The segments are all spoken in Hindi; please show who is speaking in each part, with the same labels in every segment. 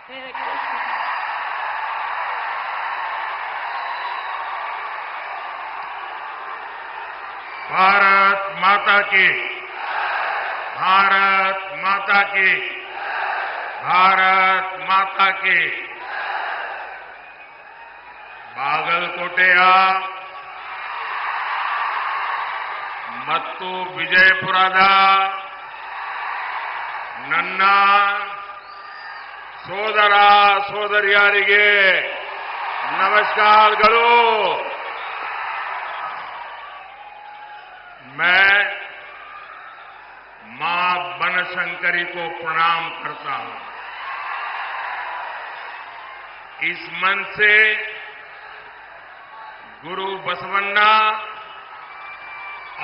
Speaker 1: May I request you?
Speaker 2: Bharat माता की, भारत माता की, भारत माता की। ಬಾಗಲಕೋಟೆಯ ಮತ್ತು ವಿಜಯಪುರದ ನನ್ನ ಸೋದರ ಸೋದರಿಯರಿಗೆ ನಮಸ್ಕಾರಗಳು। मैं मां बनशंकरी को प्रणाम करता हूं। इस मन से गुरु बसवन्ना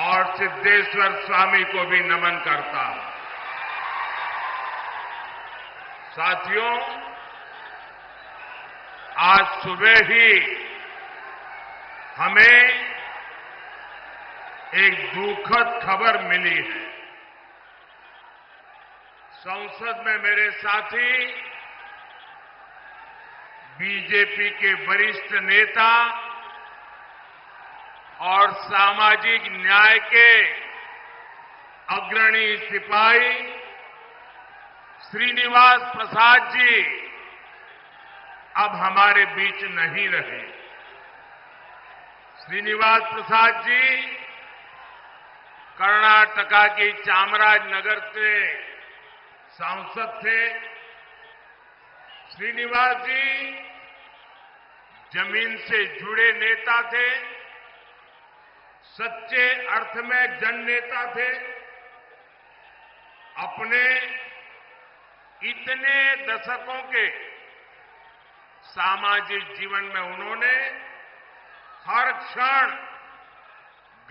Speaker 2: और सिद्धेश्वर स्वामी को भी नमन करता हूं। साथियों, आज सुबह ही हमें एक दुखद खबर मिली है। संसद में मेरे साथी बीजेपी के वरिष्ठ नेता और सामाजिक न्याय के अग्रणी सिपाही श्रीनिवास प्रसाद जी अब हमारे बीच नहीं रहे। श्रीनिवास प्रसाद जी कर्नाटका की चामराजनगर से सांसद थे। श्रीनिवास जी जमीन से जुड़े नेता थे, सच्चे अर्थ में जननेता थे। अपने इतने दशकों के सामाजिक जीवन में उन्होंने हर क्षण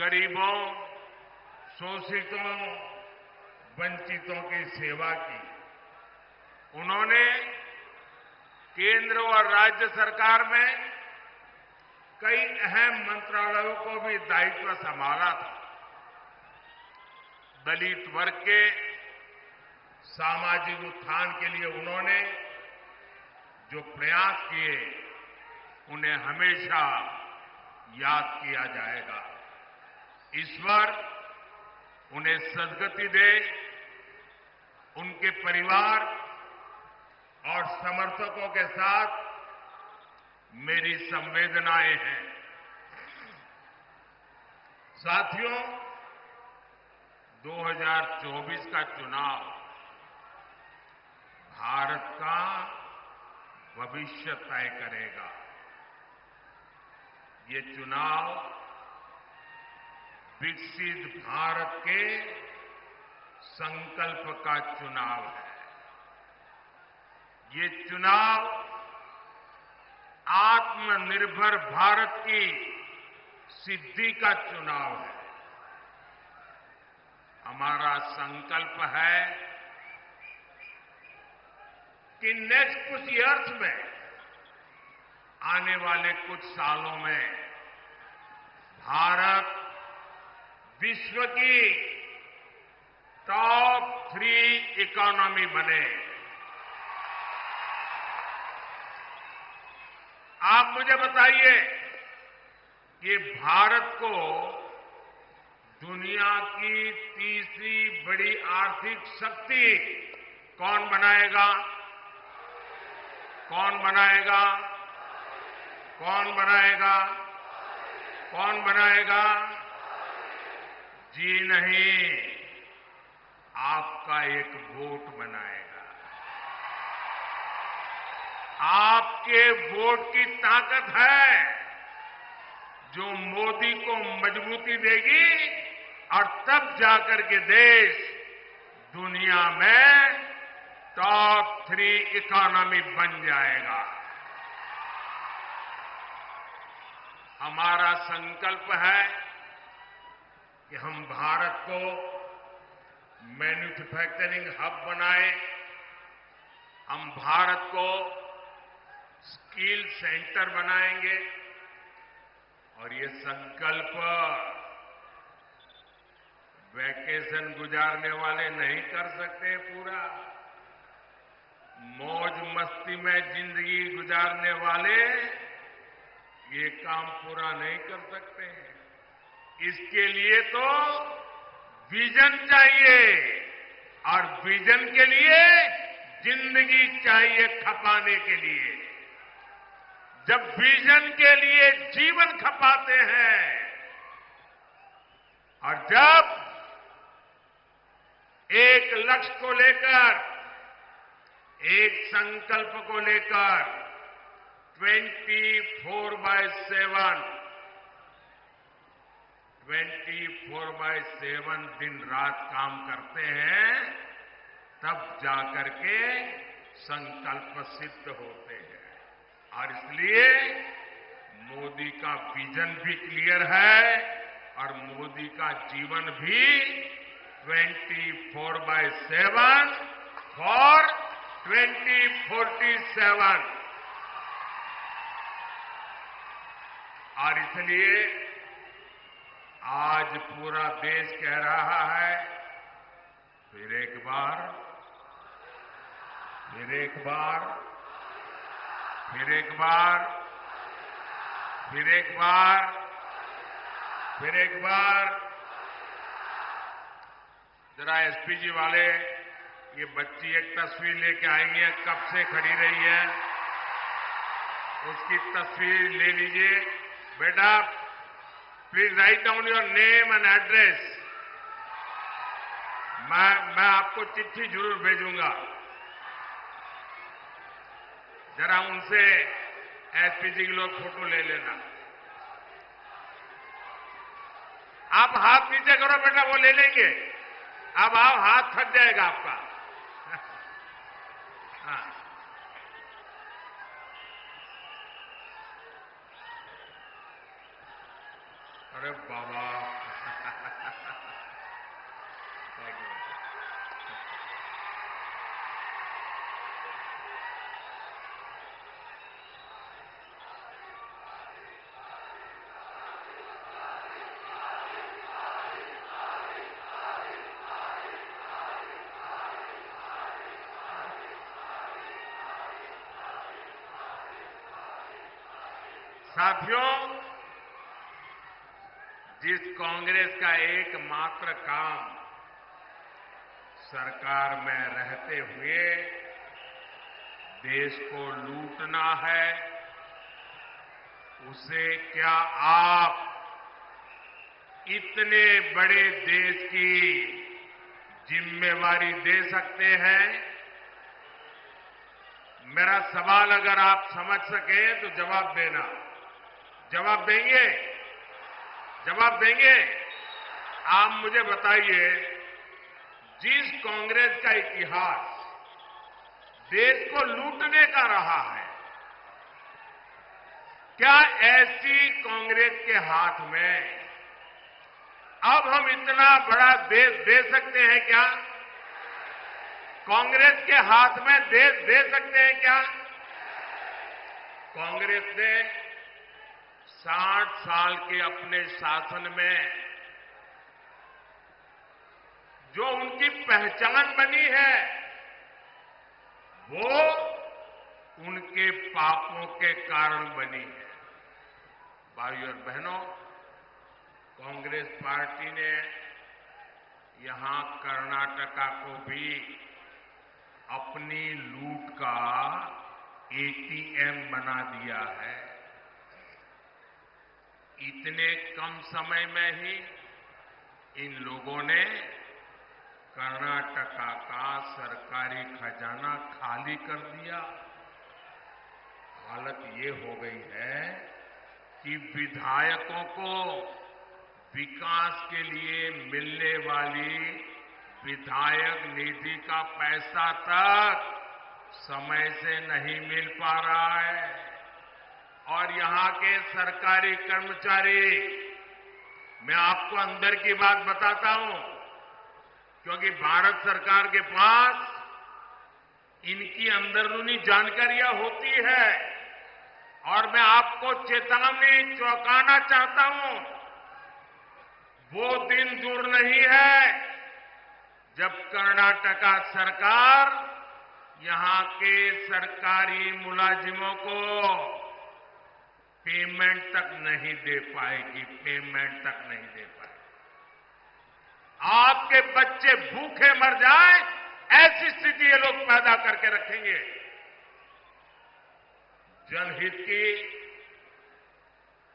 Speaker 2: गरीबों, शोषितों, वंचितों की सेवा की। उन्होंने केंद्र और राज्य सरकार में कई अहम मंत्रालयों को भी दायित्व संभाला था। दलित वर्ग के सामाजिक उत्थान के लिए उन्होंने जो प्रयास किए, उन्हें हमेशा याद किया जाएगा। ईश्वर उन्हें सद्गति दे। उनके परिवार और समर्थकों के साथ मेरी संवेदनाएं हैं। साथियों, 2024 का चुनाव भारत का भविष्य तय करेगा। ये चुनाव विकसित भारत के संकल्प का चुनाव है। ये चुनाव आत्मनिर्भर भारत की सिद्धि का चुनाव है। हमारा संकल्प है कि नेक्स्ट कुछ ईयर्स में, आने वाले कुछ सालों में भारत विश्व की टॉप 3 इकोनॉमी बने। आप मुझे बताइए कि भारत को दुनिया की तीसरी बड़ी आर्थिक शक्ति कौन बनाएगा? कौन बनाएगा? कौन बनाएगा? कौन बनाएगा? जी नहीं, आपका एक वोट बनाएगा। आपके वोट की ताकत है जो मोदी को मजबूती देगी और तब जाकर के देश दुनिया में टॉप 3 इकोनॉमी बन जाएगा। हमारा संकल्प है कि हम भारत को मैन्युफैक्चरिंग हब बनाए। हम भारत को स्किल सेंटर बनाएंगे और ये संकल्प वैकेशन गुजारने वाले नहीं कर सकते पूरा। मौज मस्ती में जिंदगी गुजारने वाले ये काम पूरा नहीं कर सकते हैं। इसके लिए तो विजन चाहिए और विजन के लिए जिंदगी चाहिए खपाने के लिए। जब विजन के लिए जीवन खपाते हैं और जब एक लक्ष्य को लेकर, एक संकल्प को लेकर 24/7 दिन रात काम करते हैं, तब जाकर के संकल्प सिद्ध होते हैं। और इसलिए मोदी का विजन भी क्लियर है और मोदी का जीवन भी 24/7 फॉर 2047। और इसलिए आज पूरा देश कह रहा है, फिर एक बार, फिर एक बार, फिर एक बार, फिर एक बार, फिर एक बार। जरा एसपीजी वाले ये बच्ची एक तस्वीर लेके आई है, कब से खड़ी रही है, उसकी तस्वीर ले लीजिए। बेटा please write down your name and address. मैं आपको चिट्ठी जरूर भेजूंगा। जरा उनसे एसपीजी के लोग फोटो ले लेना। आप हाथ नीचे करो बेटा, वो ले लेंगे। अब आप हाथ थक जाएगा आपका। हाँ। अरे बाबा साथियों, जिस कांग्रेस का एकमात्र काम सरकार में रहते हुए देश को लूटना है, उसे क्या आप इतने बड़े देश की जिम्मेवारी दे सकते हैं? मेरा सवाल अगर आप समझ सके तो जवाब देना। जवाब देंगे? जवाब देंगे? आप मुझे बताइए, जिस कांग्रेस का इतिहास देश को लूटने का रहा है, क्या ऐसी कांग्रेस के हाथ में अब हम इतना बड़ा देश दे सकते हैं क्या? कांग्रेस के हाथ में देश दे सकते हैं क्या? कांग्रेस ने 60 साल के अपने शासन में जो उनकी पहचान बनी है, वो उनके पापों के कारण बनी है। भाइयों और बहनों, कांग्रेस पार्टी ने यहां कर्नाटका को भी अपनी लूट का एटीएम बना दिया है। इतने कम समय में ही इन लोगों ने कर्नाटका का सरकारी खजाना खाली कर दिया। हालत ये हो गई है कि विधायकों को विकास के लिए मिलने वाली विधायक निधि का पैसा तक समय से नहीं मिल पा रहा है। और यहां के सरकारी कर्मचारी, मैं आपको अंदर की बात बताता हूं, क्योंकि भारत सरकार के पास इनकी अंदरूनी जानकारियां होती है और मैं आपको चेतावनी चौंकाना चाहता हूं। वो दिन दूर नहीं है जब कर्नाटका सरकार यहां के सरकारी मुलाजिमों को पेमेंट तक नहीं दे पाएगी, पेमेंट तक नहीं दे पाएगी। आपके बच्चे भूखे मर जाए ऐसी स्थिति ये लोग पैदा करके रखेंगे। जनहित की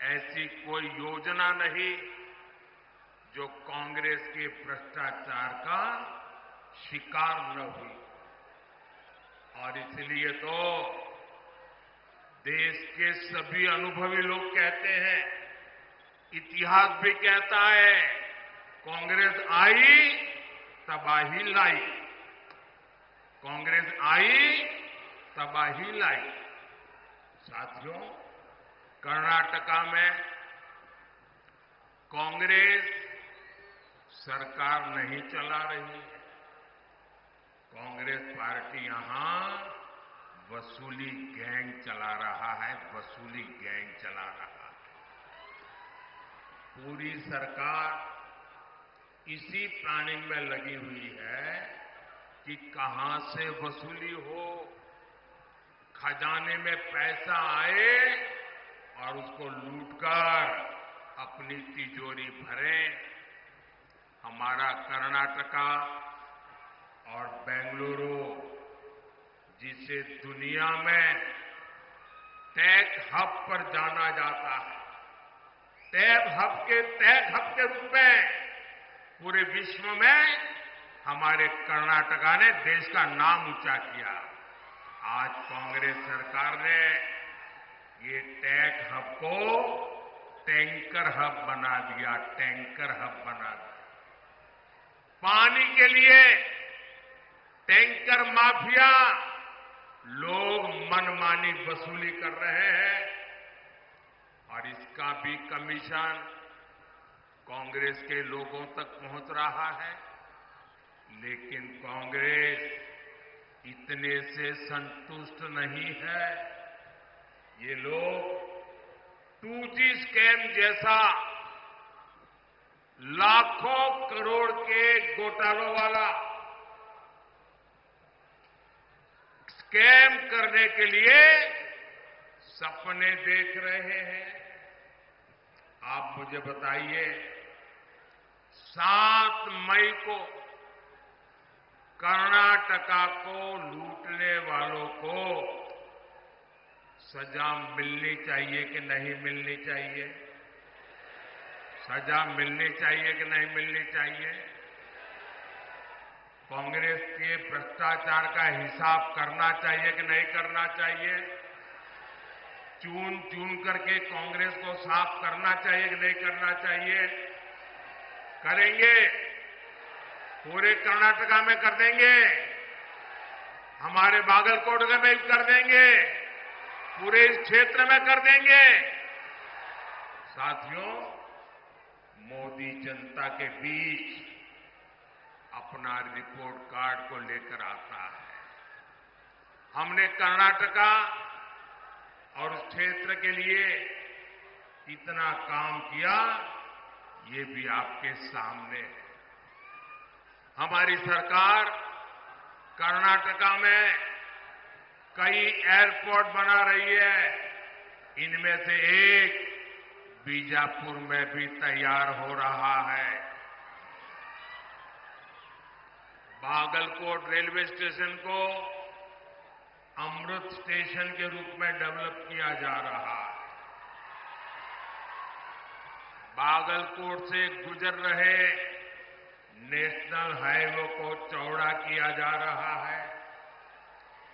Speaker 2: ऐसी कोई योजना नहीं जो कांग्रेस के भ्रष्टाचार का शिकार न हुई। और इसलिए तो देश के सभी अनुभवी लोग कहते हैं, इतिहास भी कहता है, कांग्रेस आई तबाही लाई, कांग्रेस आई तबाही लाई। साथियों, कर्नाटका में कांग्रेस सरकार नहीं चला रही है। कांग्रेस पार्टी यहां वसूली गैंग चला रहा है, वसूली गैंग चला रहा है। पूरी सरकार इसी प्लानिंग में लगी हुई है कि कहां से वसूली हो, खजाने में पैसा आए और उसको लूटकर अपनी तिजोरी भरें। हमारा कर्नाटका और बेंगलुरु, जिसे दुनिया में टेक हब पर जाना जाता है, टेक हब के रूप में पूरे विश्व में हमारे कर्नाटका ने देश का नाम ऊंचा किया। आज कांग्रेस सरकार ने ये टेक हब को टैंकर हब बना दिया, टैंकर हब बना दिया। पानी के लिए टैंकर माफिया लोग मनमानी वसूली कर रहे हैं और इसका भी कमीशन कांग्रेस के लोगों तक पहुंच रहा है। लेकिन कांग्रेस इतने से संतुष्ट नहीं है। ये लोग 2G स्कैम जैसा लाखों करोड़ के घोटालों वाला स्कैम करने के लिए सपने देख रहे हैं। आप मुझे बताइए, 7 मई को कर्नाटका को लूटने वालों को सजा मिलनी चाहिए कि नहीं मिलनी चाहिए? सजा मिलनी चाहिए कि नहीं मिलनी चाहिए? कांग्रेस के भ्रष्टाचार का हिसाब करना चाहिए कि नहीं करना चाहिए? चून चून करके कांग्रेस को साफ करना चाहिए कि नहीं करना चाहिए? करेंगे? पूरे कर्नाटका में कर देंगे, हमारे बागलकोट में भी कर देंगे, पूरे इस क्षेत्र में कर देंगे। साथियों, मोदी जनता के बीच अपना रिपोर्ट कार्ड को लेकर आता है। हमने कर्नाटका और उस क्षेत्र के लिए कितना काम किया, ये भी आपके सामने है। हमारी सरकार कर्नाटका में कई एयरपोर्ट बना रही है। इनमें से एक बीजापुर में भी तैयार हो रहा है। बागलकोट रेलवे स्टेशन को अमृत स्टेशन के रूप में डेवलप किया जा रहा है। बागलकोट से गुजर रहे नेशनल हाईवे को चौड़ा किया जा रहा है।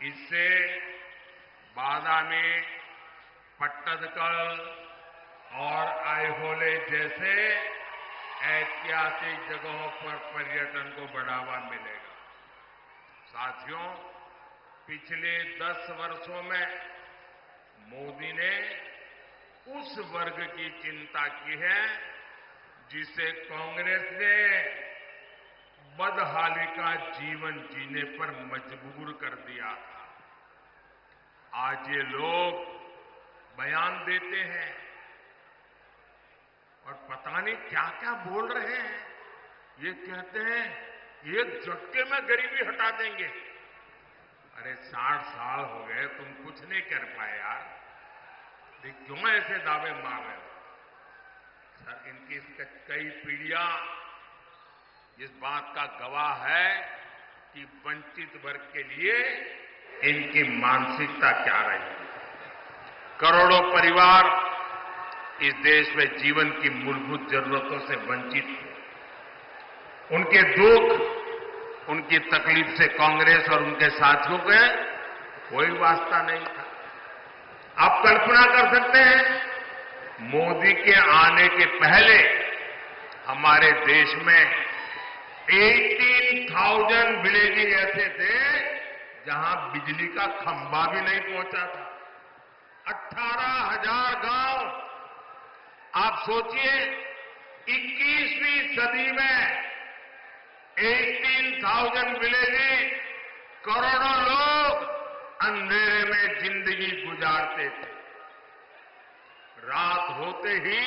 Speaker 2: इससे बादामी, पट्टदकल और आइहोले जैसे ऐतिहासिक जगहों पर पर्यटन को बढ़ावा मिलेगा। साथियों, पिछले 10 वर्षों में मोदी ने उस वर्ग की चिंता की है जिसे कांग्रेस ने बदहाली का जीवन जीने पर मजबूर कर दिया था। आज ये लोग बयान देते हैं और पता नहीं क्या क्या बोल रहे हैं। ये कहते हैं एक झटके में गरीबी हटा देंगे। अरे 60 साल हो गए, तुम कुछ नहीं कर पाए यार, क्यों ऐसे दावे मार रहे हो? सर, इनकी कई पीढ़ियां इस बात का गवाह है कि वंचित वर्ग के लिए इनकी मानसिकता क्या रही है। करोड़ों परिवार इस देश में जीवन की मूलभूत जरूरतों से वंचित थे। उनके दुख, उनकी तकलीफ से कांग्रेस और उनके साथियों के कोई वास्ता नहीं था। आप कल्पना कर सकते हैं, मोदी के आने के पहले हमारे देश में 18,000 विलेजेस ऐसे थे जहां बिजली का खंभा भी नहीं पहुंचा था। 18,000 गांव। आप सोचिए, 21वीं सदी में 18,000 विलेजेस, करोड़ों लोग अंधेरे में जिंदगी गुजारते थे। रात होते ही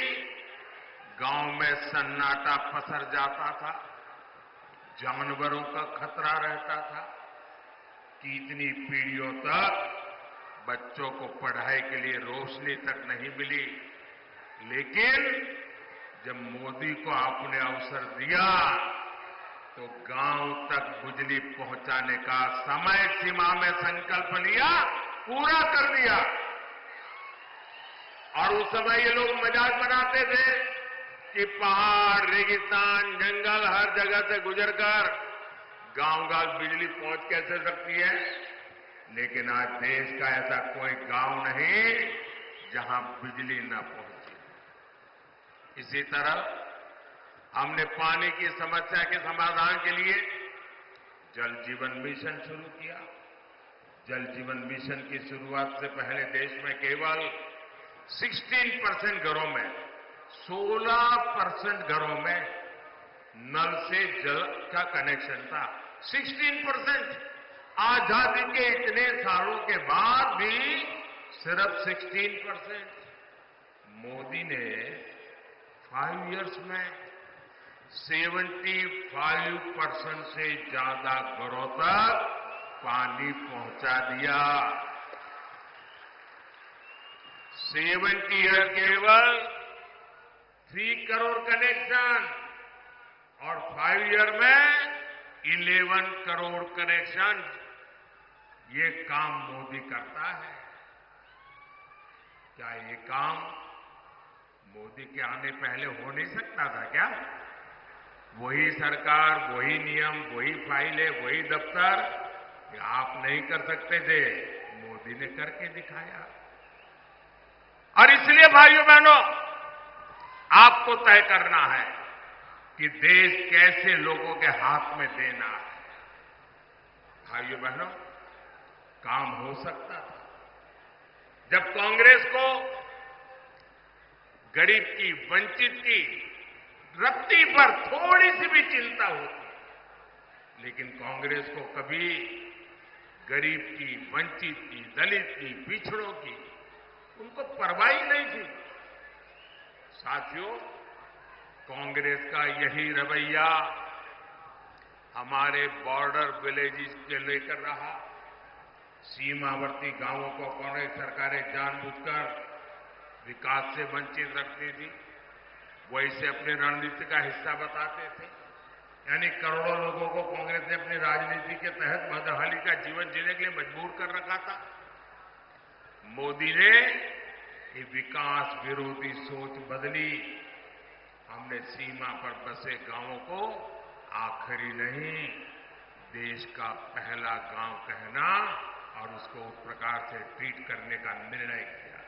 Speaker 2: गांव में सन्नाटा पसर जाता था, जानवरों का खतरा रहता था। कितनी पीढ़ियों तक बच्चों को पढ़ाई के लिए रोशनी तक नहीं मिली। लेकिन जब मोदी को आपने अवसर दिया तो गांव तक बिजली पहुंचाने का समय सीमा में संकल्प लिया, पूरा कर दिया। और उस समय ये लोग मजाक बनाते थे कि पहाड़, रेगिस्तान, जंगल, हर जगह से गुजरकर गांव-गांव बिजली पहुंच कैसे सकती है। लेकिन आज देश का ऐसा कोई गांव नहीं जहां बिजली न पहुंचे। इसी तरह हमने पानी की समस्या के समाधान के लिए जल जीवन मिशन शुरू किया। जल जीवन मिशन की शुरुआत से पहले देश में केवल 16% घरों में, 16% घरों में नल से जल का कनेक्शन था। 16%। आजादी के इतने सालों के बाद भी सिर्फ 16%। मोदी ने 5 इयर्स में 75% से ज्यादा घरों तक पानी पहुंचा दिया। 70 ईयर केवल 3 करोड़ कनेक्शन और 5 ईयर में 11 करोड़ कनेक्शन। ये काम मोदी करता है। क्या ये काम मोदी के आने पहले हो नहीं सकता था क्या? वही सरकार, वही नियम, वही फाइलें, वही दफ्तर, ये आप नहीं कर सकते थे, मोदी ने करके दिखाया। और इसलिए भाइयों बहनों, आपको तय करना है कि देश कैसे लोगों के हाथ में देना है। भाइयों बहनों, काम हो सकता था जब कांग्रेस को गरीब की, वंचित की रत्ती पर थोड़ी सी भी चिंता होती। लेकिन कांग्रेस को कभी गरीब की, वंचित की, दलित की, पिछड़ों की उनको परवाह ही नहीं थी। साथियों, कांग्रेस का यही रवैया हमारे बॉर्डर विलेजेस के लेकर रहा। सीमावर्ती गांवों को कांग्रेस सरकारें जानबूझकर विकास से वंचित रखती थी, वैसे अपनी रणनीति का हिस्सा बताते थे। यानी करोड़ों लोगों को कांग्रेस ने अपनी राजनीति के तहत मदहाली का जीवन जीने के लिए मजबूर कर रखा था। मोदी ने ये विकास विरोधी सोच बदली। हमने सीमा पर बसे गांवों को आखिरी नहीं, देश का पहला गांव कहना और उसको उस प्रकार से ट्रीट करने का निर्णय किया।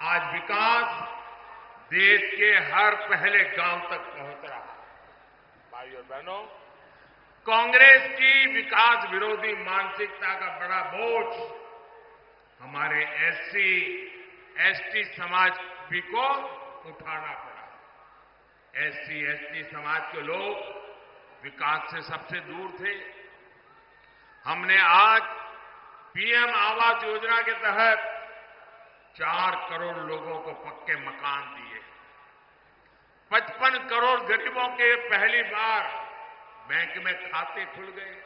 Speaker 2: आज विकास देश के हर पहले गांव तक पहुंच रहा है। भाइयों और बहनों, कांग्रेस की विकास विरोधी मानसिकता का बड़ा बोझ हमारे एससी, एसटी समाज भी को उठाना पड़ा। एससी, एसटी समाज के लोग विकास से सबसे दूर थे। हमने आज पीएम आवास योजना के तहत 4 करोड़ लोगों को पक्के मकान दिए। 55 करोड़ गरीबों के पहली बार बैंक में खाते खुल गए।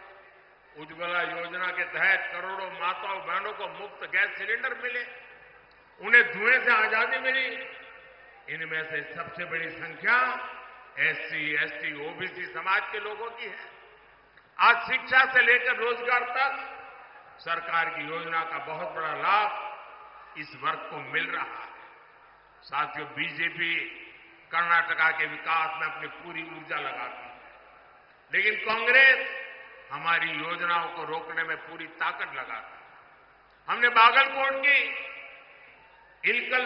Speaker 2: उज्ज्वला योजना के तहत करोड़ों माताओं बहनों को मुफ्त गैस सिलेंडर मिले, उन्हें धुएं से आजादी मिली। इनमें से सबसे बड़ी संख्या एससी, एसटी, ओबीसी समाज के लोगों की है। आज शिक्षा से लेकर रोजगार तक सरकार की योजना का बहुत बड़ा लाभ इस वर्ग को मिल रहा है। साथियों, बीजेपी कर्नाटका के विकास में अपनी पूरी ऊर्जा लगाती है, लेकिन कांग्रेस हमारी योजनाओं को रोकने में पूरी ताकत लगाती है। हमने बागलकोट की इलकल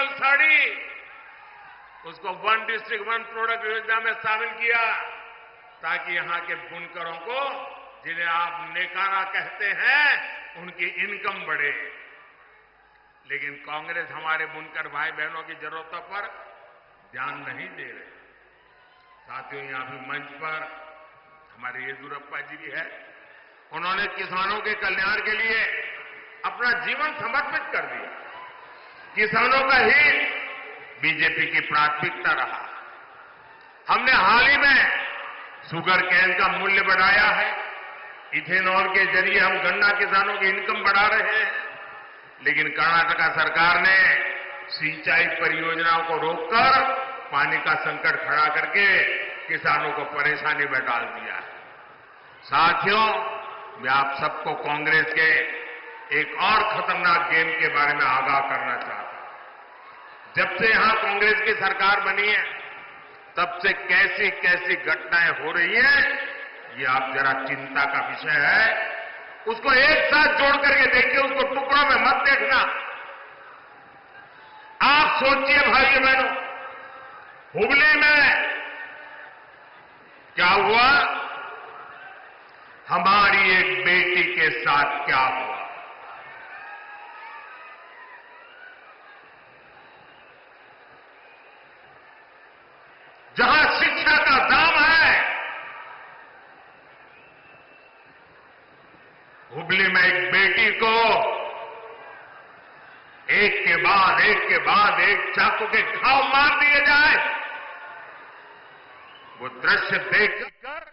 Speaker 2: साड़ी उसको वन डिस्ट्रिक्ट वन प्रोडक्ट योजना में शामिल किया, ताकि यहां के बुनकरों को, जिन्हें आप नेकारा कहते हैं, उनकी इनकम बढ़े। लेकिन कांग्रेस हमारे बुनकर भाई बहनों की जरूरतों पर ध्यान नहीं दे रहे। साथियों, यहां भी मंच पर हमारे येदियुरप्पा जी भी है। उन्होंने किसानों के कल्याण के लिए अपना जीवन समर्पित कर दिया। किसानों का हित बीजेपी की प्राथमिकता रहा। हमने हाल ही में शुगर केन का मूल्य बढ़ाया है। इथेनॉल के जरिए हम गन्ना किसानों की इनकम बढ़ा रहे हैं। लेकिन कर्नाटका सरकार ने सिंचाई परियोजनाओं को रोककर पानी का संकट खड़ा करके किसानों को परेशानी में डाल दिया है। साथियों, मैं आप सबको कांग्रेस के एक और खतरनाक गेम के बारे में आगाह करना चाहता हूं। जब से यहां कांग्रेस की सरकार बनी है, तब से कैसी कैसी घटनाएं हो रही हैं, ये आप जरा चिंता का विषय है। उसको एक साथ जोड़ करके देखिए, उसको टुकड़ों में मत देखना। आप सोचिए भाइयों बहनों, हुबली में क्या हुआ, हमारी एक बेटी के साथ क्या हुआ। जहां शिक्षा का दाम है, हुबली में एक बेटी को एक के बाद एक चाकू के घाव मार दिए जाए, वो दृश्य देखकर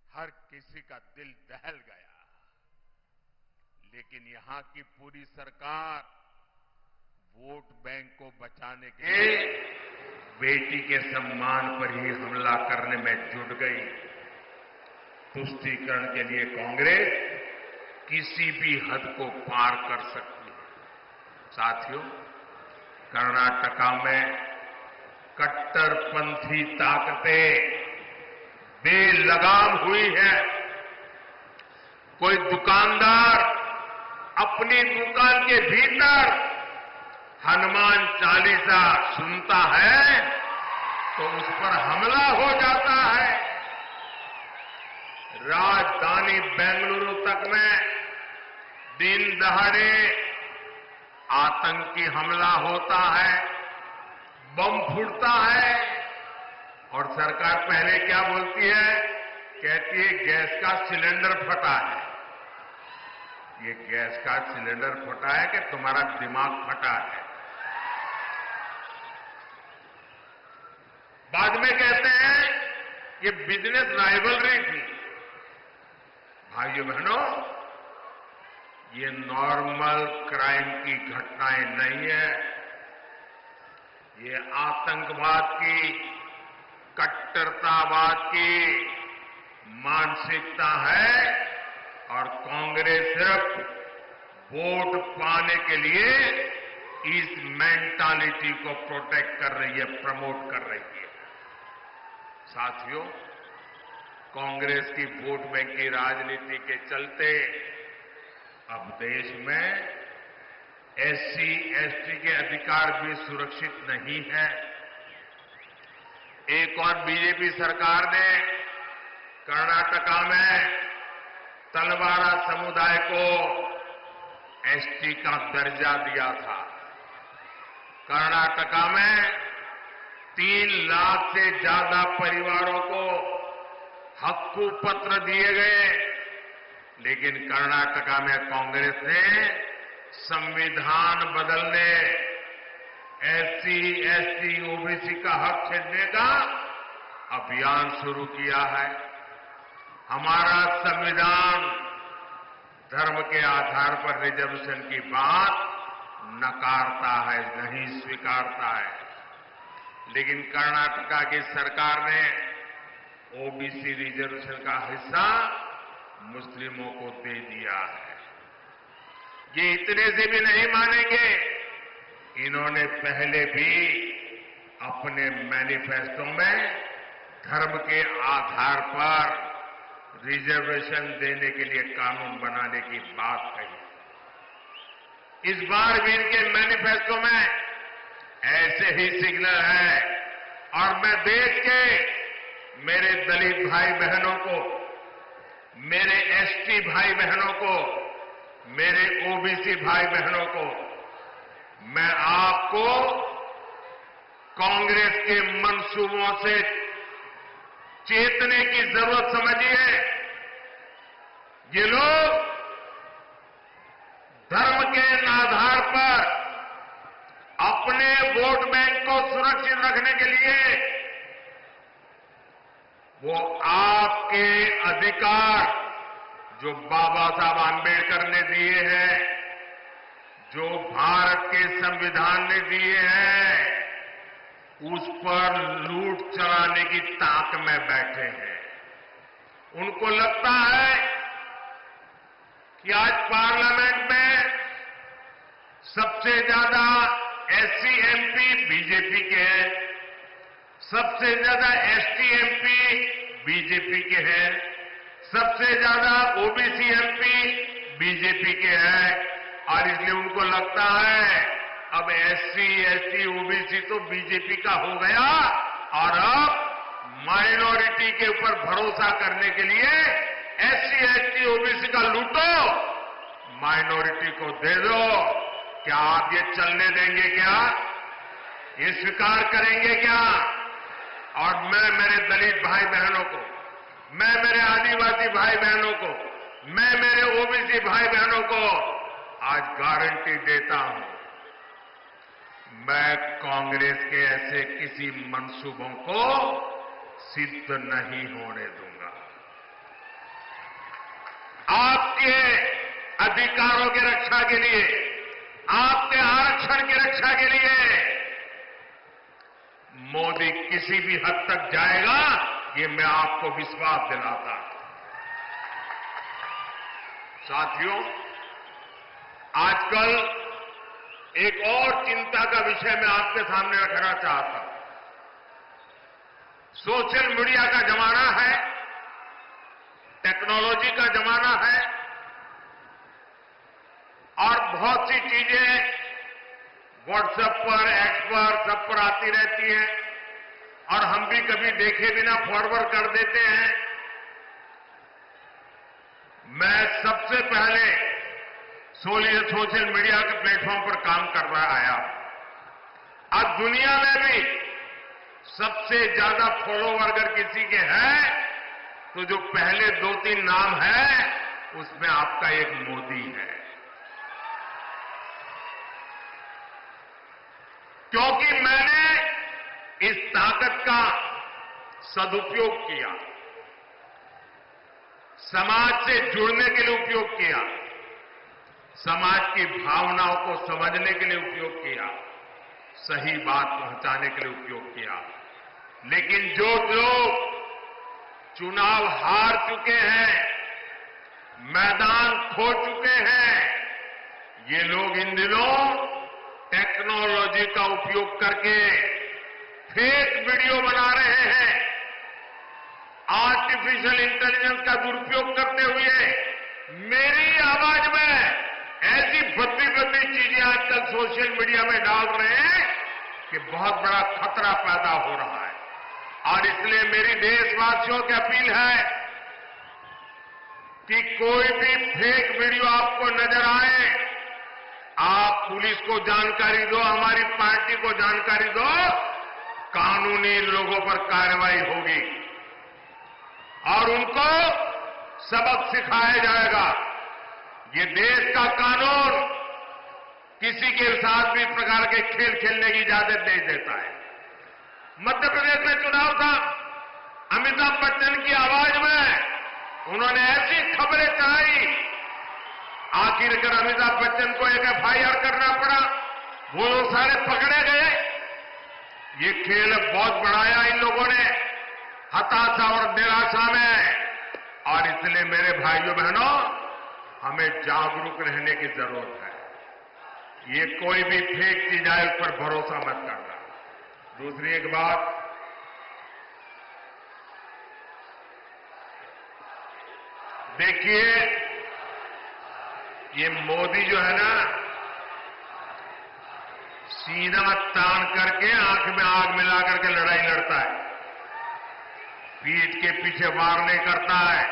Speaker 2: हर किसी का दिल दहल गया। लेकिन यहां की पूरी सरकार वोट बैंक को बचाने के लिए बेटी के सम्मान पर ही हमला करने में जुट गई। तुष्टीकरण के लिए कांग्रेस किसी भी हद को पार कर सकती है। साथियों, कर्नाटका में कट्टरपंथी ताकतें बेलगाम हुई है। कोई दुकानदार अपनी दुकान के भीतर हनुमान चालीसा सुनता है तो उस पर हमला हो जाता है। राजधानी बेंगलुरु तक में दिन दहाड़े आतंकी हमला होता है, बम फूटता है, और सरकार पहले क्या बोलती है, कहती है गैस का सिलेंडर फटा है। ये गैस का सिलेंडर फटा है कि तुम्हारा दिमाग फटा है। बाद में कहते हैं ये बिजनेस राइवलरी थी। भाइयों बहनों, ये नॉर्मल क्राइम की घटनाएं नहीं है। ये आतंकवाद की, कट्टरतावाद की मानसिकता है, और कांग्रेस सिर्फ वोट पाने के लिए इस मेंटालिटी को प्रोटेक्ट कर रही है, प्रमोट कर रही है। साथियों, कांग्रेस की वोट बैंक की राजनीति के चलते अब देश में एससी, एसटी के अधिकार भी सुरक्षित नहीं है। एक और बीजेपी सरकार ने कर्नाटका में तलवारा समुदाय को एसटी का दर्जा दिया था। कर्नाटका में 3 लाख से ज्यादा परिवारों को हक्कू पत्र दिए गए, लेकिन कर्नाटका में कांग्रेस ने संविधान बदलने, एससी, एसटी, ओबीसी का हक छीनने का अभियान शुरू किया है। हमारा संविधान धर्म के आधार पर रिजर्वेशन की बात नकारता है, नहीं स्वीकारता है। लेकिन कर्नाटका की सरकार ने ओबीसी रिजर्वेशन का हिस्सा मुस्लिमों को दे दिया है। ये इतने से भी नहीं मानेंगे, इन्होंने पहले भी अपने मैनिफेस्टो में धर्म के आधार पर रिजर्वेशन देने के लिए कानून बनाने की बात कही। इस बार भी इनके मैनिफेस्टो में ऐसे ही सिग्नल है और मैं देश के मेरे दलित भाई बहनों को, मेरे एसटी भाई बहनों को, मेरे ओबीसी भाई बहनों को, मैं आपको कांग्रेस के मंसूबों से चेतने की जरूरत समझिए। ये लोग धर्म के आधार पर अपने वोट बैंक को सुरक्षित रखने के लिए वो आपके अधिकार जो बाबा साहब आंबेडकर ने दिए हैं, जो भारत के संविधान ने दिए हैं, उस पर लूट चलाने की ताक में बैठे हैं। उनको लगता है कि आज पार्लियामेंट में सबसे ज्यादा एससी एमपी बीजेपी के हैं, सबसे ज्यादा एसटी एमपी बीजेपी के हैं, सबसे ज्यादा ओबीसी एमपी बीजेपी के हैं और इसलिए उनको लगता है अब एससी, एसटी, ओबीसी तो बीजेपी का हो गया और अब माइनॉरिटी के ऊपर भरोसा करने के लिए एससी, एसटी, ओबीसी का लूटो, माइनॉरिटी को दे दो। क्या आप ये चलने देंगे? क्या ये स्वीकार करेंगे? क्या? और मैं मेरे दलित भाई बहनों को, मैं मेरे आदिवासी भाई बहनों को, मैं मेरे ओबीसी भाई बहनों को आज गारंटी देता हूं, मैं कांग्रेस के ऐसे किसी मंसूबों को सिद्ध नहीं होने दूंगा। आपके अधिकारों की रक्षा के लिए, आपके आरक्षण की रक्षा के लिए मोदी किसी भी हद तक जाएगा, ये मैं आपको विश्वास दिलाता हूं। साथियों, आजकल एक और चिंता का विषय मैं आपके सामने रखना चाहता हूं। सोशल मीडिया का जमाना है, टेक्नोलॉजी का जमाना है और बहुत सी चीजें व्हाट्सएप पर, एक्स पर, सब पर आती रहती हैं और हम भी कभी देखे बिना फॉरवर्ड कर देते हैं। मैं सबसे पहले सोशल मीडिया के प्लेटफॉर्म पर काम कर रहा आया। आज दुनिया में भी सबसे ज्यादा फॉलोवर अगर किसी के हैं तो जो पहले 2-3 नाम है उसमें आपका एक मोदी है, क्योंकि मैंने इस ताकत का सदुपयोग किया, समाज से जुड़ने के लिए उपयोग किया, समाज की भावनाओं को समझने के लिए उपयोग किया, सही बात पहुंचाने के लिए उपयोग किया। लेकिन जो लोग चुनाव हार चुके हैं, मैदान खो चुके हैं, ये लोग इन दिनों टेक्नोलॉजी का उपयोग करके फेक वीडियो बना रहे हैं, आर्टिफिशियल इंटेलिजेंस का दुरुपयोग करते हुए मेरी आवाज में ऐसी भद्दी चीजें आजकल सोशल मीडिया में डाल रहे हैं कि बहुत बड़ा खतरा पैदा हो रहा है। और इसलिए मेरी देशवासियों की अपील है कि कोई भी फेक वीडियो आपको नजर आए, आप पुलिस को जानकारी दो, हमारी पार्टी को जानकारी दो, कानूनी लोगों पर कार्रवाई होगी और उनको सबक सिखाया जाएगा। ये देश का कानून किसी के साथ भी प्रकार के खेल खेलने की इजाजत नहीं देता है। मध्य प्रदेश में चुनाव था, अमिताभ बच्चन की आवाज में उन्होंने ऐसी खबरें चलाई, आखिरकार अमिताभ बच्चन को एक एफआईआर करना पड़ा, वो लोग सारे पकड़े गए। ये खेल बहुत बढ़ाया इन लोगों ने हताशा और निराशा में, और इसलिए मेरे भाइयों बहनों, हमें जागरूक रहने की जरूरत है। ये कोई भी फेक चीज आए उस पर भरोसा मत करना। दूसरी एक बात, देखिए ये मोदी जो है ना, सीना तान करके आंख में आग मिला करके लड़ाई लड़ता है, पीठ के पीछे वार नहीं करता है।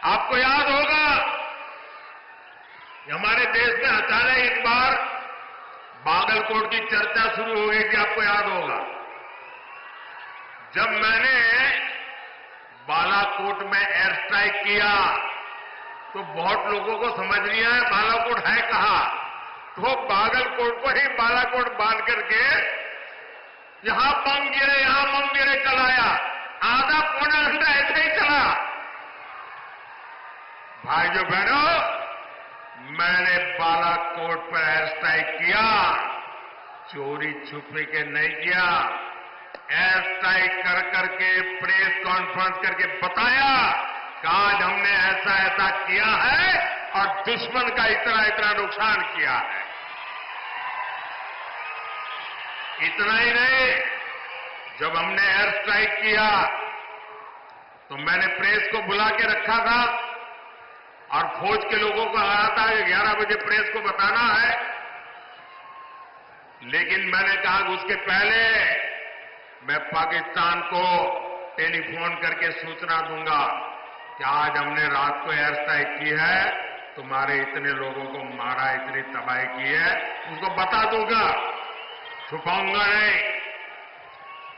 Speaker 2: आपको याद होगा हमारे देश में अचानक एक बार बागलकोट की चर्चा शुरू हो गई थी, आपको याद होगा। जब मैंने बालाकोट में एयर स्ट्राइक किया तो बहुत लोगों को समझ नहीं आया बालाकोट है कहां, तो बागलकोट को ही बालाकोट बांध करके यहां बम गिरे चलाया, आधा पौना घंटा ऐसे ही चला। भाइयों बहनों, मैंने बालाकोट पर एयर स्ट्राइक किया, चोरी छुपे के नहीं किया, एयर स्ट्राइक कर करके प्रेस कॉन्फ्रेंस करके बताया कि आज हमने ऐसा ऐसा किया है और दुश्मन का इतना इतना नुकसान किया है। इतना ही नहीं, जब हमने एयर स्ट्राइक किया तो मैंने प्रेस को बुला के रखा था और फौज के लोगों को कहा था कि 11 बजे प्रेस को बताना है, लेकिन मैंने कहा कि उसके पहले मैं पाकिस्तान को टेलीफोन करके सूचना दूंगा कि आज हमने रात को एयर स्ट्राइक की है, तुम्हारे इतने लोगों को मारा, इतनी तबाही की है, उसको बता दूंगा, छुपाऊंगा नहीं।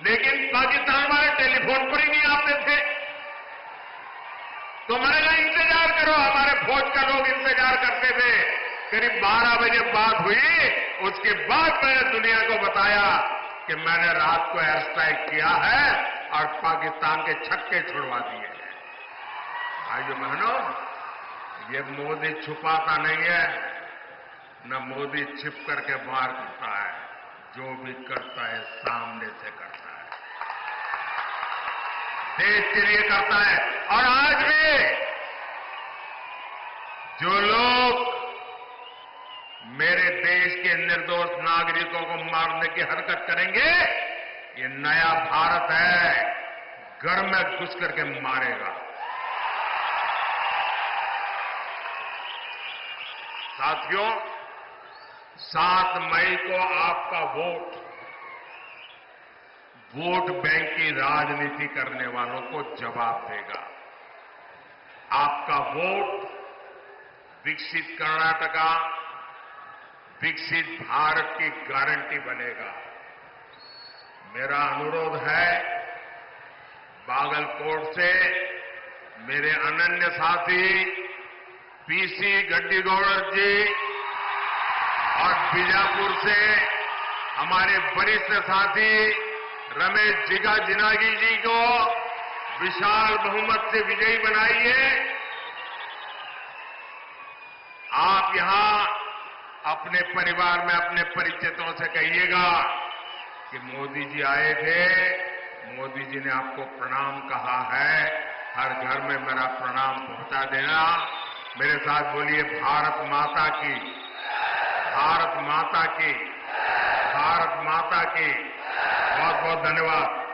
Speaker 2: लेकिन पाकिस्तान वाले टेलीफोन पर ही नहीं आते थे, तो मैंने कहा इंतजार करो, हमारे फौज का लोग इंतजार करते थे। करीब 12 बजे बात हुई, उसके बाद मैंने दुनिया को बताया कि मैंने रात को एयर स्ट्राइक किया है और पाकिस्तान के छक्के छुड़वा दिए हैं। भाइयों बहनों, ये मोदी छुपाता नहीं है, न मोदी छिप करके वार करता है, जो भी करता है सामने से करता है, देश के लिए करता है। और आज भी जो लोग मेरे देश के निर्दोष नागरिकों को मारने की हरकत करेंगे, ये नया भारत है, घर में घुस करके मारेगा। साथियों, 7 मई को आपका वोट बैंक की राजनीति करने वालों को जवाब देगा। आपका वोट विकसित कर्नाटका, विकसित भारत की गारंटी बनेगा। मेरा अनुरोध है, बागलकोट से मेरे अनन्य साथी पीसी गड्डीगौड़ जी और बीजापुर से हमारे वरिष्ठ साथी रमेश जिनागी जी को विशाल बहुमत से विजयी बनाइए। आप यहां अपने परिवार में अपने परिचितों से कहिएगा कि मोदी जी आए थे, मोदी जी ने आपको प्रणाम कहा है, हर घर में मेरा प्रणाम पहुंचा देना। मेरे साथ बोलिए, भारत माता की, भारत माता की, भारत माता की। बहुत बहुत धन्यवाद।